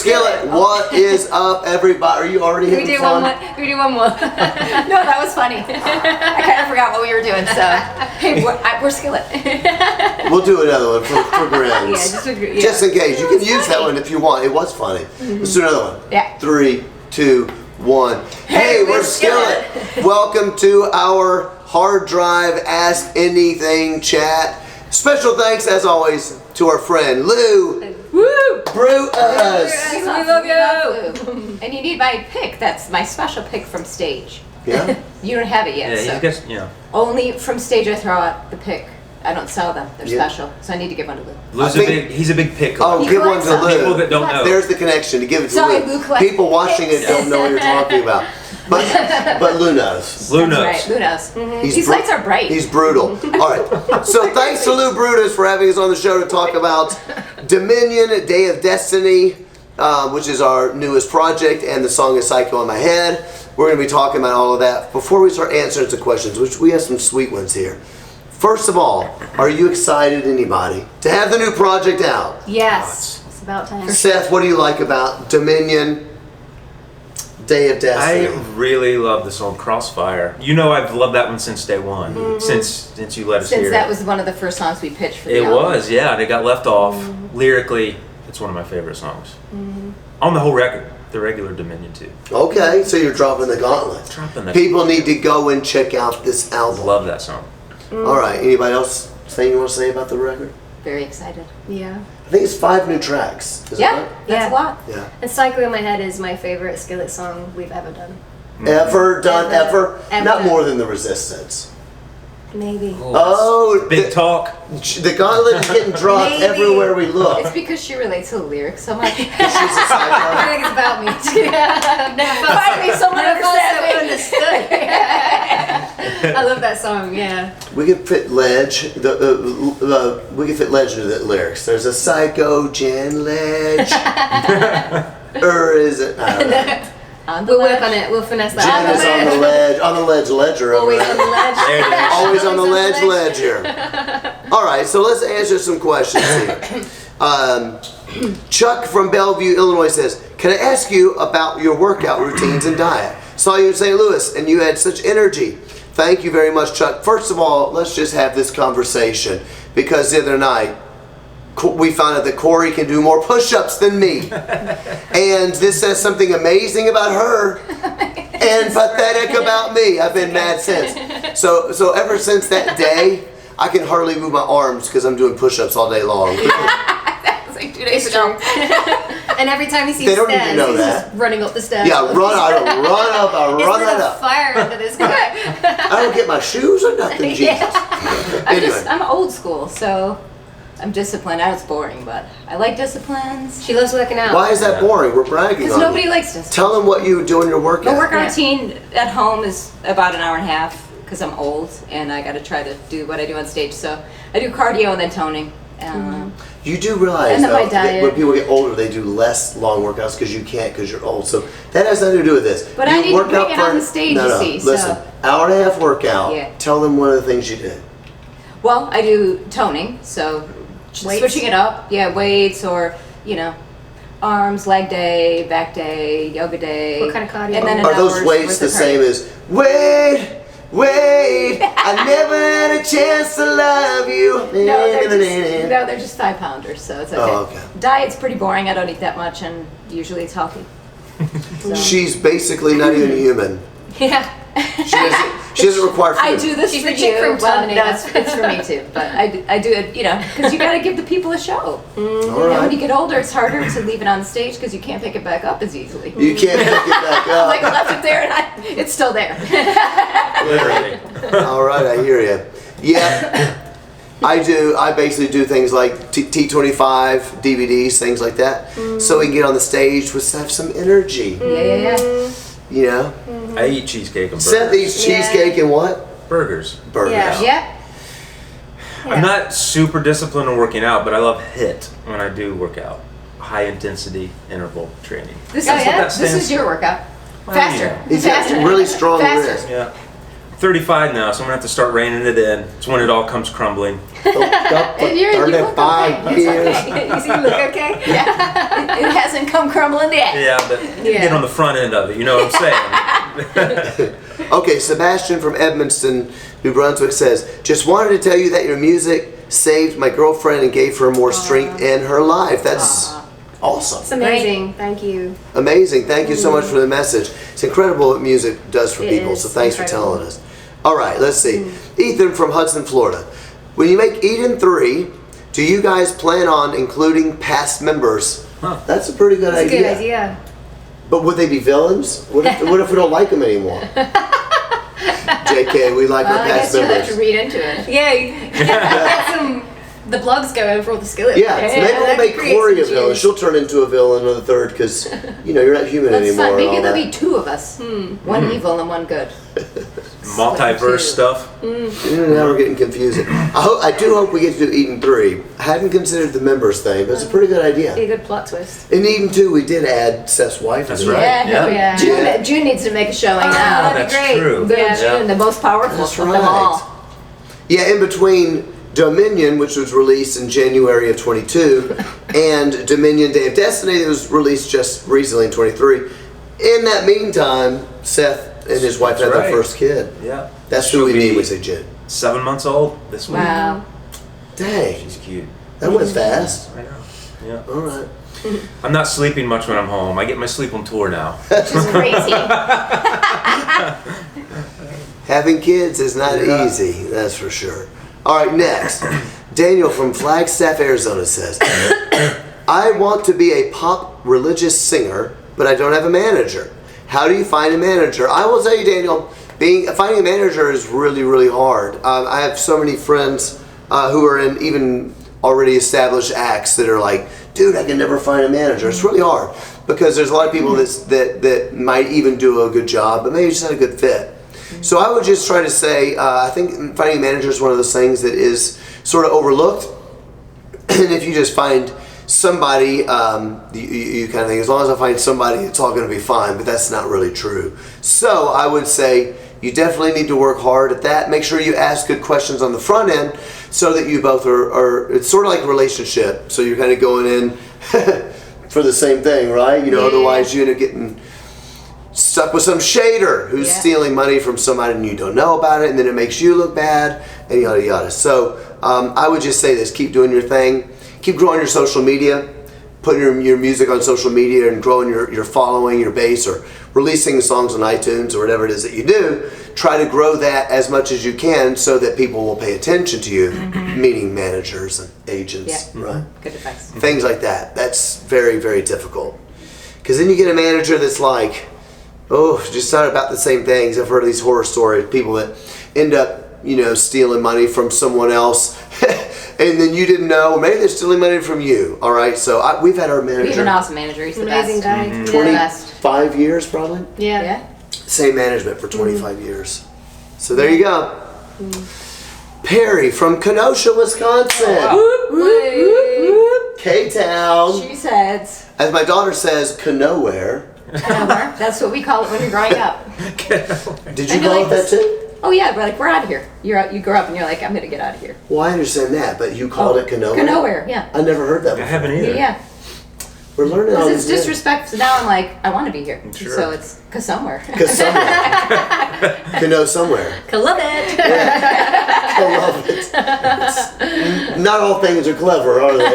Skillet. What is up, everybody? Are you already having fun? We do one more. No, that was funny. I kind of forgot what we were doing, so. Hey, we're Skillet. We'll do another one for grins. Yeah, just in case. You can use that one if you want. It was funny. Let's do another one. Yeah. 3, 2, 1. Hey, we're Skillet. Welcome to our hard drive Ask Anything chat. Special thanks, as always, to our friend Lou Brutus. We love you. And you need my pick. That's my special pick from stage. Yeah? You don't have it yet, so. Only from stage I throw out the pick. I don't sell them. They're special. So I need to give one to Lou. He's a big pick. Oh, give one to Lou. People that don't know. There's the connection to give it to Sorry, Lou. Lou People watching it don't know what you're talking about. But Lou knows. Lou knows. Right, Lou knows. These lights are bright. He's brutal. All right. So thanks to Lou Brutus for having us on the show to talk about Dominion, Day of Destiny, which is our newest project, and the song is Psycho in My Head. We're going to be talking about all of that. Before we start answering some questions, which we have some sweet ones here. First of all, are you excited, anybody, to have the new project out? Yes. It's about time. Seth, what do you like about Dominion, Day of Destiny? I really love the song Crossfire. You know I've loved that one since day one. Since you let us hear it. Since that was one of the first songs we pitched for the It album. was, yeah. And it got left off. Lyrically, it's one of my favorite songs. On the whole record. The regular Dominion too. Okay, so you're dropping the gauntlet. People need to go and check out this album. Love that song. All right, anybody else thing you want to say about the record? Very excited. Yeah. I think it's 5 new tracks. Is Yeah, it right? that's a lot. Yeah. And Psycho in My Head is my favorite Skillet song we've ever done. Ever done, ever? Ever Not done. more than The Resistance. Maybe. Oh, Big talk. The gauntlet is getting dropped Maybe. everywhere we look. It's because she relates to the lyrics so much. She's a psycho. I think it's about me too. I've never felt Finally, someone never felt so understands me. understood. I love that song. Yeah. We could fit Ledge. We could fit Ledge into the lyrics. There's a psycho Jen Ledge. Or is it? I don't know. We'll work on it. We'll finesse that. Jen is on the ledge. On the ledge ledger. over Always there. on the ledge. There it is. Always on the ledge ledger. All right, so let's answer some questions here. Chuck from Bellevue, Illinois says, can I ask you about your workout routines and diet? Saw you in St. Louis and you had such energy. Thank you very much, Chuck. First of all, let's just have this conversation because the other night we found out that Corey can do more push-ups than me. And this says something amazing about her and pathetic about me. I've been mad since. So ever since that day, I can hardly move my arms because I'm doing push-ups all day long. That was like 2 days ago. And every time he sees They don't stairs, even know he's that. just running up the stairs. Yeah, I run it up. Fire under this guy. I don't get my shoes or nothing, Jesus. Anyway. I'm old school, so I'm disciplined. I was boring, but I like disciplines. She loves working out. Why is that boring? We're bragging Because on nobody you. likes discipline. Tell them what you do in your workout. My workout Yeah. routine at home is about an hour and a half because I'm old and I got to try to do what I do on stage. So I do cardio and then toning. You do realize And then my though, that diet. when people get older, they do less long workouts because you can't because you're old. So that has nothing to do with this. But you I need to work bring out it for- on the stage, no, you no, see, listen, so- hour and a half workout. Yeah. Tell them one of the things you did. Well, I do toning, so Weights? switching it up. Yeah, weights or, arms, leg day, back day, yoga day. What kind of cardio? And then an Are those hour's weights worth the of same cardio. as wait? I never had a chance to love you. No, they're just 5-pounders, so it's okay. Oh, okay. Diet's pretty boring. I don't eat that much, and usually it's healthy. So. She's basically not even human. Yeah. She doesn't require food. I do this She's for the chick you. from Well, Terminator. no, it's for me too. But I do it, because you got to give the people a show. All And when right. you get older, it's harder to leave it on stage because you can't pick it back up as easily. You can't pick it back up. Like I left it there, and it's still there. Literally. All right, I hear you. Yeah, I basically do things like T25 DVDs, things like that, so we can get on the stage with have some energy. Yeah. You know, I eat cheesecake and burgers. Seth eats cheesecake and what? Burgers. Burgers. Yeah. I'm not super disciplined in working out, but I love HIIT when I do work out. High intensity interval training. This That's what that This stands is your workout. Well, Faster. yeah. He's got Faster. really strong Faster. wrist. Yeah. 35 now, so I'm gonna have to start reining it in. It's when it all comes crumbling. And you look 35 okay. years. You see, you look okay. Yeah. It hasn't come crumbling yet. Yeah, but get on the front end of it. You know what I'm saying? Okay, Sebastian from Edmonton, New Brunswick says, just wanted to tell you that your music saved my girlfriend and gave her more strength in her life. That's awesome. It's amazing. Thank you. Amazing. Thank you so much for the message. It's incredible what music does for It people, is so thanks incredible. for telling us. All right, let's see. Ethan from Hudson, Florida. When you make Eden 3, do you guys plan on including past members? Huh. That's a pretty good It's a idea. good idea. But would they be villains? What if we don't like them anymore? JK, we like our I past guess you'll have members. to read into it. Yeah, get some the blogs going for all the Skillet. Yeah, players. maybe we'll That'd make create Corey a some villain. cheers. She'll turn into a villain on the third because, you're not human That's anymore. fun. and Maybe all there'll that. be two of us. One evil and one good. Multiverse stuff. Now we're getting confusing. I do hope we get to do Eden 3. I hadn't considered the members thing, but it's a pretty good idea. Be a good plot twist. In Eden 2, we did add Seth's wife. That's into it. right. Yeah. Yeah. June needs to make a showing now. that'd be That's great. true. Little Yeah. June, the most powerful That's of them all. right. Yeah, in between Dominion, which was released in January of 22, and Dominion Day of Destiny, that was released just recently in 23. In that meantime, Seth and his wife That's had their right. first kid. Yeah. That's who She'll we be mean when we say Jen. 7 months old this week. Wow. Dang, She's cute. that went fast. I know. Yeah. All right. I'm not sleeping much when I'm home. I get my sleep on tour now. Which is crazy. Having kids is not Yeah. easy, that's for sure. All right, next. Daniel from Flagstaff, Arizona says, I want to be a pop religious singer, but I don't have a manager. How do you find a manager? I will tell you, Daniel, finding a manager is really, really hard. I have so many friends who are in even already established acts that are like, dude, I can never find a manager. It's really hard because there's a lot of people that might even do a good job, but maybe just not a good fit. So I would just try to say, I think finding a manager is one of those things that is sort of overlooked. And if you just find somebody, you kind of think, as long as I find somebody, it's all going to be fine, but that's not really true. So I would say you definitely need to work hard at that. Make sure you ask good questions on the front end so that you both are it's sort of like a relationship. So you're kind of going in for the same thing, right? Yeah. Otherwise you end up getting stuck with some shader who's Yeah. stealing money from somebody and you don't know about it, and then it makes you look bad, and yada yada. So I would just say this: keep doing your thing, keep growing your social media, putting your music on social media and growing your following, your base, or releasing songs on iTunes or whatever it is that you do. Try to grow that as much as you can so that people will pay attention to you, meaning managers and agents, Yeah. right? Good advice. Things like that. That's very, very difficult. Because then you get a manager that's like, oh, just not about the same things. I've heard of these horror stories, people that end up, stealing money from someone else, and then you didn't know. Maybe they're stealing money from you. All right, so we've had our We have manager an awesome manager. He's the Amazing best. guy. Twenty- Yeah. best. 25 years probably. Yeah. Yeah. Same management for 25 years. So there you go. Perry from Kenosha, Wisconsin. K-Town. She said, As my daughter says, Kenowhere. that's what we call it when you're growing up. Did you And you're call like it that this- too? Oh yeah, we're like, we're out of here. You grow up and you're like, I'm gonna get out of here. Well, I understand that, but you called it Kenowhere? Nowhere, yeah. I never heard that I before. haven't either. Yeah. We're learning all Because it's these things. disrespectful. So now I'm like, I want to be here. Sure. So it's cause somewhere. Because somewhere. Cano somewhere. Love it. I love it. Not all things are clever, are they?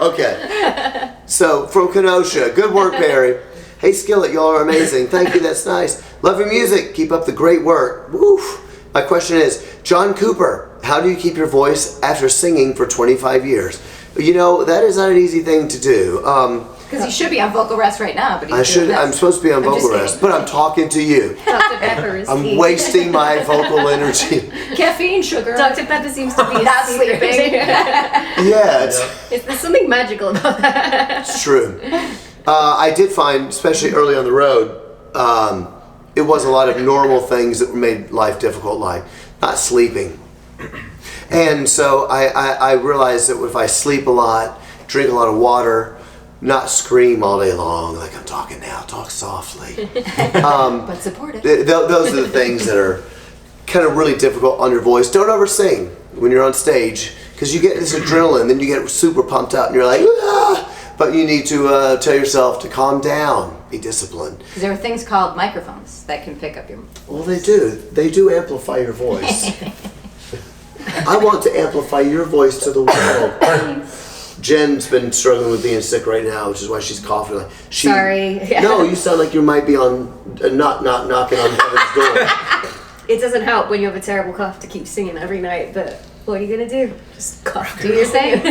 Okay. So, from Kenosha. Good work, Barry. Hey, Skillet, y'all are amazing. Thank you, that's nice. Love your music. Keep up the great work. Woof. My question is, John Cooper, how do you keep your voice after singing for 25 years? That is not an easy thing to do. Because he should be on vocal rest right now, but he's doing I'm this. supposed to be on I'm just vocal kidding. rest, but I'm talking to you. Dr. Pepper is I'm key. wasting my vocal energy. Caffeine, sugar. Dr. Pepper seems to be Not secret. sleeping. Yeah, There's something magical about that. it's true. I did find, especially early on the road, it was a lot of normal things that made life difficult, like not sleeping. And so I realized that if I sleep a lot, drink a lot of water, not scream all day long like I'm talking now. Talk softly. But supportive. Those are the things that are kind of really difficult on your voice. Don't over sing when you're on stage, because you get this adrenaline, then you get super pumped up, and you're like, ah! But you need to tell yourself to calm down, be disciplined. Because there are things called microphones that can pick up your voice. Well, they do. They do amplify your voice. I want to amplify your voice to the world. Jen's been struggling with being sick right now, which is why she's coughing. Sorry. Yeah. No, you sound like you might be on knocking on heaven's door. It doesn't help when you have a terrible cough to keep singing every night, but what are you gonna do? Just cough. Do your thing.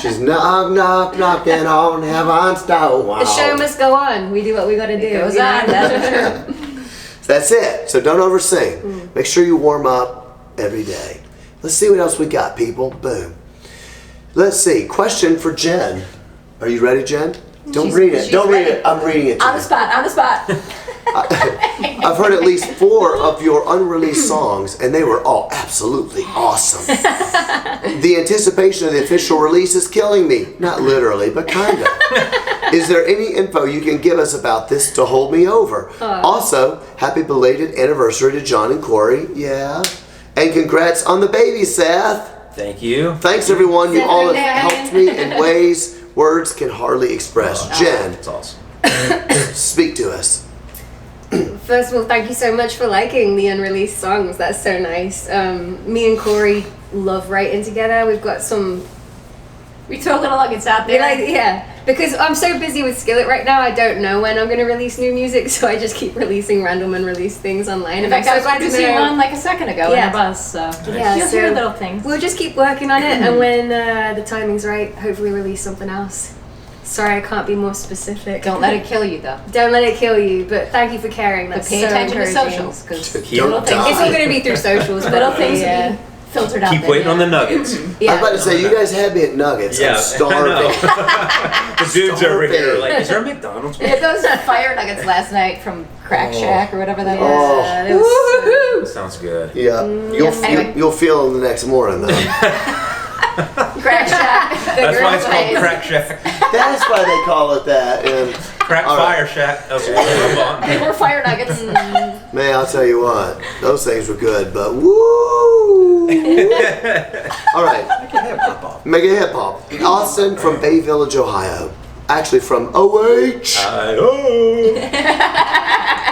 She's knocking on heaven's door. Wow. The show must go on. We do what we gotta do. It goes you know? on. That's true. That's it. So don't over sing. Make sure you warm up every day. Let's see what else we got, people. Boom. Let's see. Question for Jen. Are you ready, Jen? Don't read it. Don't read it. I'm reading it to On you. the spot. On the spot. I've heard at least 4 of your unreleased songs, and they were all absolutely awesome. The anticipation of the official release is killing me. Not literally, but kind of. Is there any info you can give us about this to hold me over? Also, happy belated anniversary to John and Corey. Yeah. And congrats on the baby, Seth. Thank you. Thanks, everyone. You Seth all have and helped me in ways words can hardly express. Jen, That's awesome. speak to us. First of all, thank you so much for liking the unreleased songs. That's so nice. Me and Corey love writing together. We've got some. We throw little nuggets out We there. like, yeah, because I'm so busy with Skillet right now. I don't know when I'm going to release new music, so I just keep releasing random unreleased things online. In And I'm fact, I so was glad to producing know. one like a second ago Yeah. in the bus, so Yeah, you'll so hear little things. We'll just keep working on it, and when the timing's right, hopefully release something else. Sorry, I can't be more specific. Don't let it kill you, though. Don't let it kill you, but thank you for caring. But That's pay so attention to encouraging. socials, because Don't little things. die. It's all going to be through socials. Little things yeah. will be filtered out Keep there. waiting on the nuggets. Yeah. I was about to say, you guys had me at nuggets. I'm starving. The dudes over here are Starving. like, is there a McDonald's? We had those fire nuggets last night from Crack Shack or whatever that was. Oh. It was so- Sounds good. Yeah, Anyway. you'll feel them the next morning though. Crack Shack. That's why it's called Crack Shack. That's why they call it that. And Crack All right. Fire Shack. Okay, move on. They were fire nuggets. man, I'll tell you what, those things were good. But woo! All right, make it hip hop. Austin from Bay Village, Ohio. Actually from OH.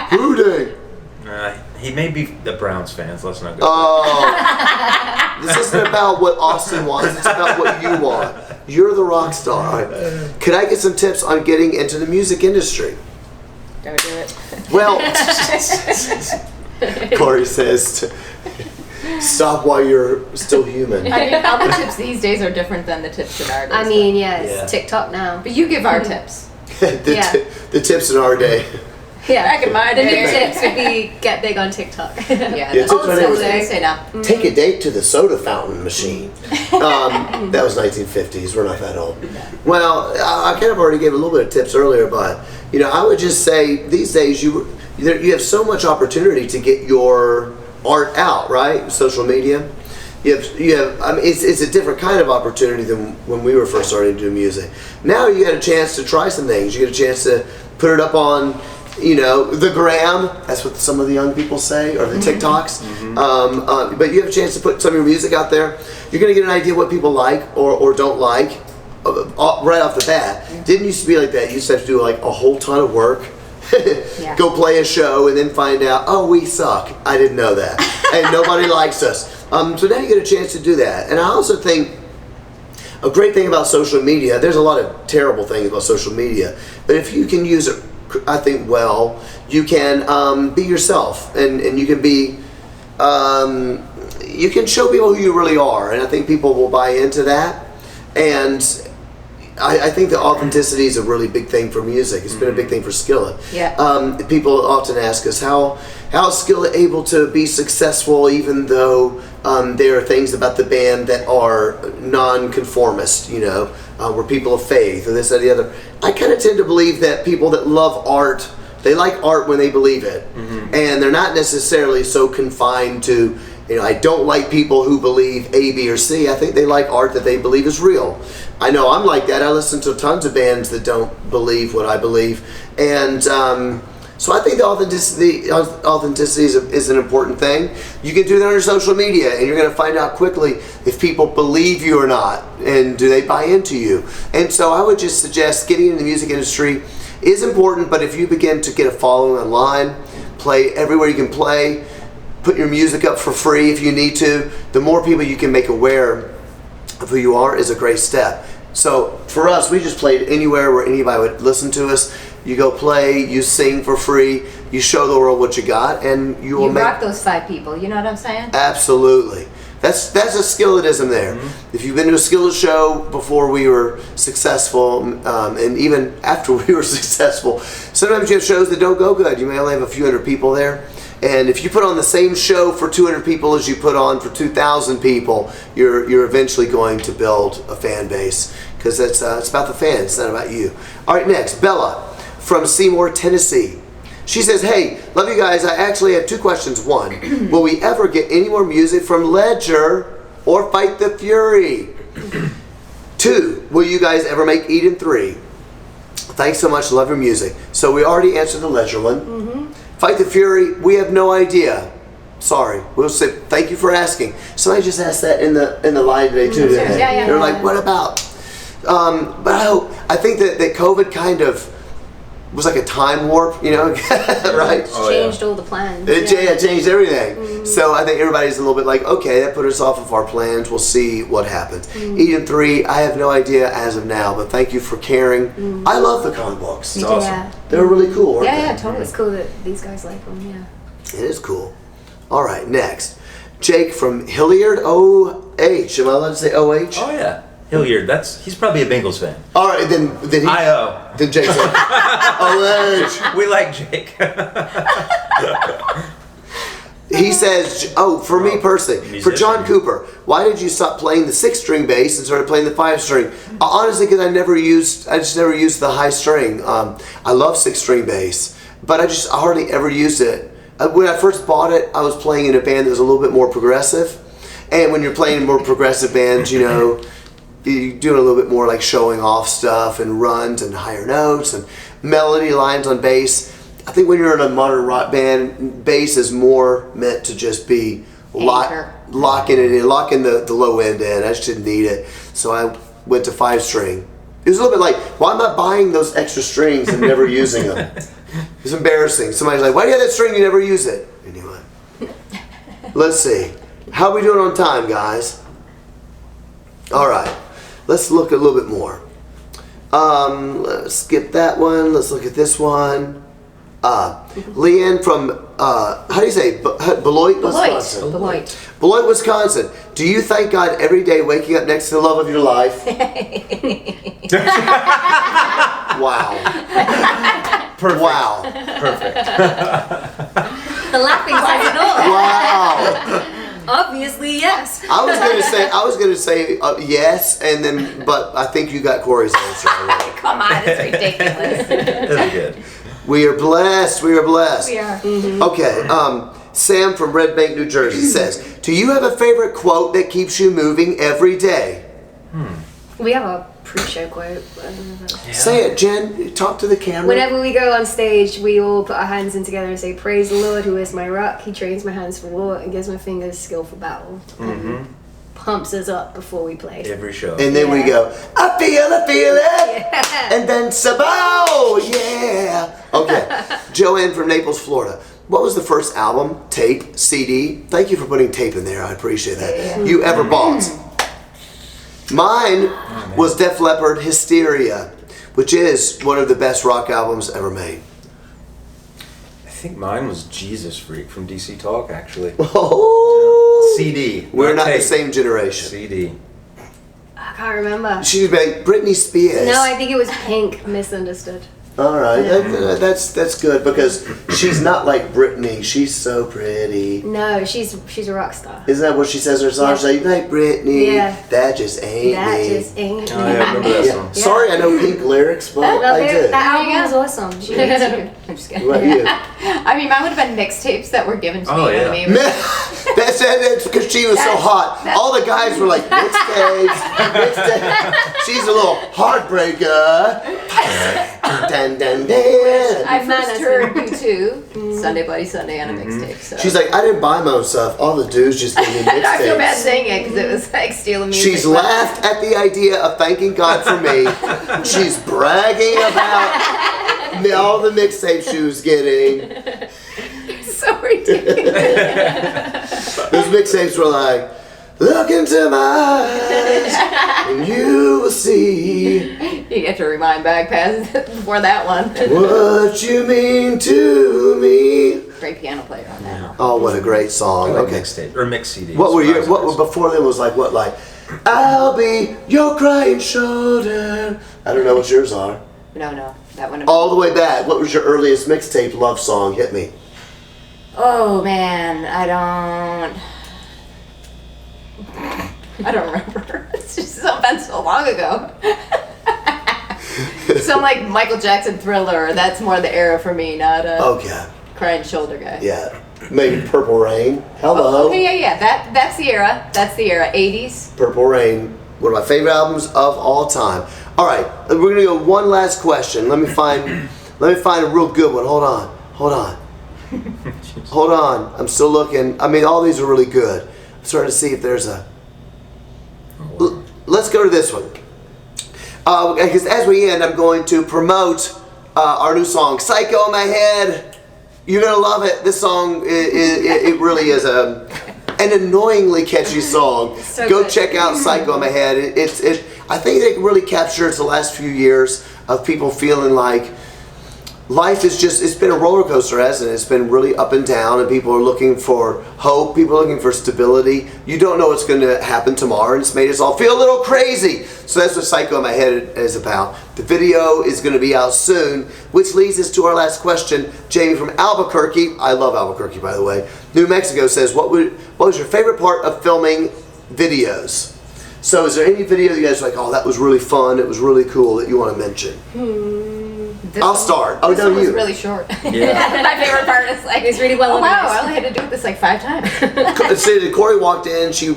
Hooting. He may be the Browns fans. Let's not go. Oh, this isn't about what Austin wants. It's about what you want. You're the rock star. All right. Could I get some tips on getting into the music industry? Don't do it. Well, Corey says, stop while you're still human. I mean, all the tips these days are different than the tips in our days. I mean, yeah, it's Yeah. TikTok now. but you give our tips. The tips in our day. Yeah, Back in my the new day. tips would be get big on TikTok. Yeah, Yeah, that's tips all on it's everything. they say now. Take a date to the soda fountain machine. That was 1950s. We're not that old. Well, I kind of already gave a little bit of tips earlier, but I would just say these days you have so much opportunity to get your art out, right? Social media. You have. I mean, it's a different kind of opportunity than when we were first starting to do music. Now you get a chance to try some things. You get a chance to put it up on, the gram. That's what some of the young people say, or the TikToks. But you have a chance to put some of your music out there. You're going to get an idea what people like or don't like right off the bat. Didn't used to be like that. You used to have to do like a whole ton of work. Yeah. Go play a show and then find out, oh, we suck. I didn't know that. And nobody likes us. So now you get a chance to do that. And I also think a great thing about social media, there's a lot of terrible things about social media, but if you can use it, I think, well, you can be yourself, and you can be, you can show people who you really are, and I think people will buy into that. And I think the authenticity is a really big thing for music. It's been a big thing for Skillet. Yeah. People often ask us how is Skillet able to be successful even though there are things about the band that are non-conformist, we're people of faith or this or the other. I kind of tend to believe that people that love art, they like art when they believe it. And they're not necessarily so confined to, I don't like people who believe A, B, or C. I think they like art that they believe is real. I know I'm like that. I listen to tons of bands that don't believe what I believe, and so I think the authenticity is an important thing. You can do that on your social media, and you're going to find out quickly if people believe you or not, and do they buy into you. And so I would just suggest getting in the music industry is important, but if you begin to get a following online, play everywhere you can play, put your music up for free if you need to, the more people you can make aware of who you are is a great step. So for us, we just played anywhere where anybody would listen to us. You go play, you sing for free, you show the world what you got, and you will You rock those 5 people, you know what I'm saying? Absolutely. That's a skilletism there. Mm-hmm. If you've been to a skillet show before we were successful, and even after we were successful, sometimes you have shows that don't go good. You may only have a few hundred people there. And if you put on the same show for 200 people as you put on for 2,000 people, you're eventually going to build a fan base, because it's about the fans, it's not about you. All right, next, Bella from Seymour, Tennessee. She says, hey, love you guys. I actually have 2 questions. 1, will we ever get any more music from Ledger or Fight the Fury? 2, will you guys ever make Eden 3? Thanks so much. Love your music. So we already answered the Ledger one. Fight the Fury, we have no idea. Sorry. We'll say thank you for asking. Somebody just asked that in the line today too. Didn't they? Yeah. They're like, what about? But I think that COVID kind of was like a time warp, you know, right? Changed all the plans. It changed everything. So I think everybody's a little bit like, okay, that put us off of our plans. We'll see what happens. Eden 3, I have no idea as of now, but thank you for caring. I love the comic books. It's awesome. Yeah. They're really cool, aren't they? Yeah, totally. It's cool that these guys like them, yeah. It is cool. All right, next. Jake from Hilliard, O-H. Am I allowed to say O-H? Oh yeah, Hilliard. He's probably a Bengals fan. All right, then he... I-O. Then Jake said, O-H. We like Jake. He says, for me personally, for John Cooper, why did you stop playing the 6-string bass and started playing the 5-string? Honestly, because I just never used the high string. I love 6-string bass, but I hardly ever used it. When I first bought it, I was playing in a band that was a little bit more progressive. And when you're playing in more progressive bands, you know, you're doing a little bit more like showing off stuff and runs and higher notes and melody lines on bass. I think when you're in a modern rock band, bass is more meant to just be locking it in, locking the low end in. I just didn't need it. So I went to 5-string. It was a little bit like, why am I buying those extra strings and never using them? It's embarrassing. Somebody's like, why do you have that string and you never use it? Anyway. Let's see. How are we doing on time, guys? All right. Let's look a little bit more. Let's skip that one. Let's look at this one. Leanne from, how do you say, Beloit, Wisconsin? Beloit, Wisconsin. Do you thank God every day waking up next to the love of your life? Wow. Perfect. Wow. Perfect. The laughing says it all. Wow. Obviously, yes. I was gonna say yes, and then, but I think you got Corey's answer already. Come on, it's ridiculous. That's good. We are blessed. We are blessed. We are. Okay. Sam from Red Bank, New Jersey says, do you have a favorite quote that keeps you moving every day? We have a pre-show quote. Say it, Jen. Talk to the camera. Whenever we go on stage, we all put our hands in together and say, praise the Lord who is my rock. He trains my hands for war and gives my fingers skill for battle. And pumps us up before we play. Every show. And then we go, I feel it. Yeah. And then Sabao. Yeah. Okay. Joanne from Naples, Florida. What was the first album, tape, CD? Thank you for putting tape in there. I appreciate that. You ever bought? Mine was Def Leppard, Hysteria, which is one of the best rock albums ever made. I think mine was Jesus Freak from DC Talk, actually. Oh, CD. We're not tape. the same generation. CD. I can't remember. She's like Britney Spears. No, I think it was Pink, Misunderstood. All right, that's good because she's not like Britney. She's so pretty. No, she's a rock star. Isn't that what she says in her song? Yeah. She's like, you like Britney? Yeah. That just ain't That me. just ain't Oh, yeah, I remember that song. Yeah. Sorry, I know Pink lyrics, but I did. That album was awesome. She hates you. I'm just kidding. What about you? I mean, mine would have been mixtapes that were given to Oh, me. You know yeah. what I mean? That's because she was so hot. All the guys were like, mixtapes. She's a little heartbreaker. Dun, dun, dun. I first heard you too, Sunday Bloody Sunday on a mixtape. So. She's like, I didn't buy my own stuff. All the dudes just gave me mixtapes. I feel bad saying it because it was like stealing music. She's laughed at the idea of thanking God for me. She's bragging about all the mixtapes she was getting. So ridiculous. Those mixtapes were like, look into my eyes and you will see. You get to rewind back past before that one. What you mean to me. Great piano player on that. Oh, what a great song. Okay. Okay. Mixtape or mix CD. What were before them was like, what, like, I'll be your crying shoulder. I don't know what yours are. No, that one. All the way back. What was your earliest mixtape love song? Hit me. Oh man, I don't remember. It's just been so long ago. Some like Michael Jackson Thriller. That's more the era for me, not a Okay. crying shoulder guy. Yeah. Maybe Purple Rain. Hello. Oh, okay, yeah. That's the era. That's the era. 80s. Purple Rain. One of my favorite albums of all time. All right. We're gonna go one last question. Let me find a real good one. Hold on. Hold on. I'm still looking. I mean, all these are really good. I'm starting to see if there's a. Let's go to this one. Because as we end, I'm going to promote our new song, "Psycho in My Head." You're gonna love it. This song, it really is an annoyingly catchy song. So Go good. check out "Psycho in My Head." I think it really captures the last few years of people feeling like life is just, it's been a roller coaster, hasn't it? It's been really up and down, and people are looking for hope, people are looking for stability. You don't know what's going to happen tomorrow, and it's made us all feel a little crazy. So that's what Psycho in My Head is about. The video is going to be out soon, which leads us to our last question. Jamie from Albuquerque, I love Albuquerque by the way, New Mexico says, what was your favorite part of filming videos? So is there any video you guys are like, oh, that was really fun, it was really cool, that you want to mention? I'll start. Oh, This no, one was you. really short. Yeah. My favorite part is like, It's really well oh wow, organized. I only had to do this like 5 times. See, Corey walked in. She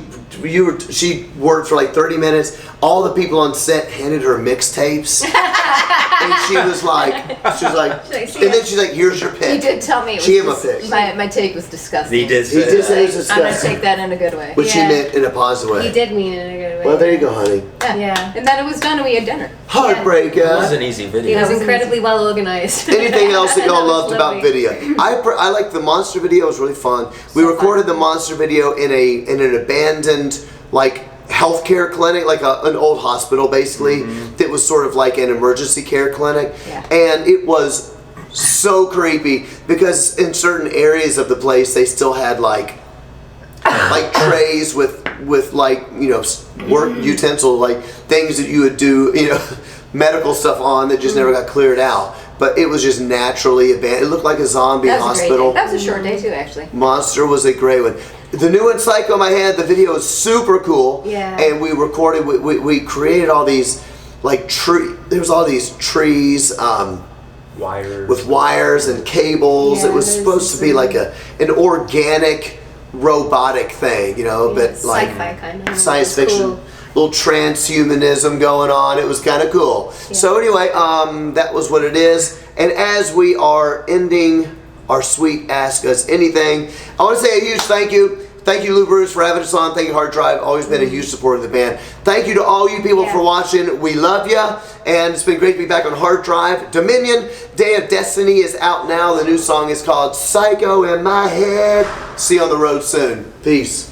worked for like 30 minutes. All the people on set handed her mixtapes, and she was like, and then she's like, "Here's your pick." He did tell me it was She gave him a pick. my take was disgusting. He did He did say it was I'm gonna disgusting, take that in a good way. which she Yeah. meant in a positive way. He did mean it in a good way. Well, there you go, honey. Yeah. And then it was done and we had dinner. It was Heartbreaker. an easy He video. was incredibly well organized. Anything else that y'all That was loved about lovely. video? I like the monster video. It was really fun. We So recorded fun. the monster video in an abandoned like healthcare clinic, like an old hospital basically, that was sort of like an emergency care clinic. Yeah. And it was so creepy because in certain areas of the place they still had like trays with like, you know, work utensil, like things that you would do, you know, medical stuff on that just never got cleared out. But it was just naturally abandoned. It looked like a zombie That was a great hospital. day. That was a short day too, actually. Monster was a great one. The new one, Psycho in My Head, the video is super cool. Yeah. And we recorded, we created all these, like, there was all these trees Wires. with wires and cables. Yeah, It was there's supposed to be some- like an organic, robotic thing, you know, but like sci-fi kind of. science It was fiction. cool. Little transhumanism going on. It was kind of cool. Yeah. So anyway, that was what it is. And as we are ending our sweet Ask Us Anything, I want to say a huge thank you. Thank you, Lou Brutus, for having us on. Thank you, HardDrive. Always been a huge supporter of the band. Thank you to all you people Yeah. for watching. We love you. And it's been great to be back on HardDrive. Dominion, Day of Destiny is out now. The new song is called Psycho in My Head. See you on the road soon. Peace.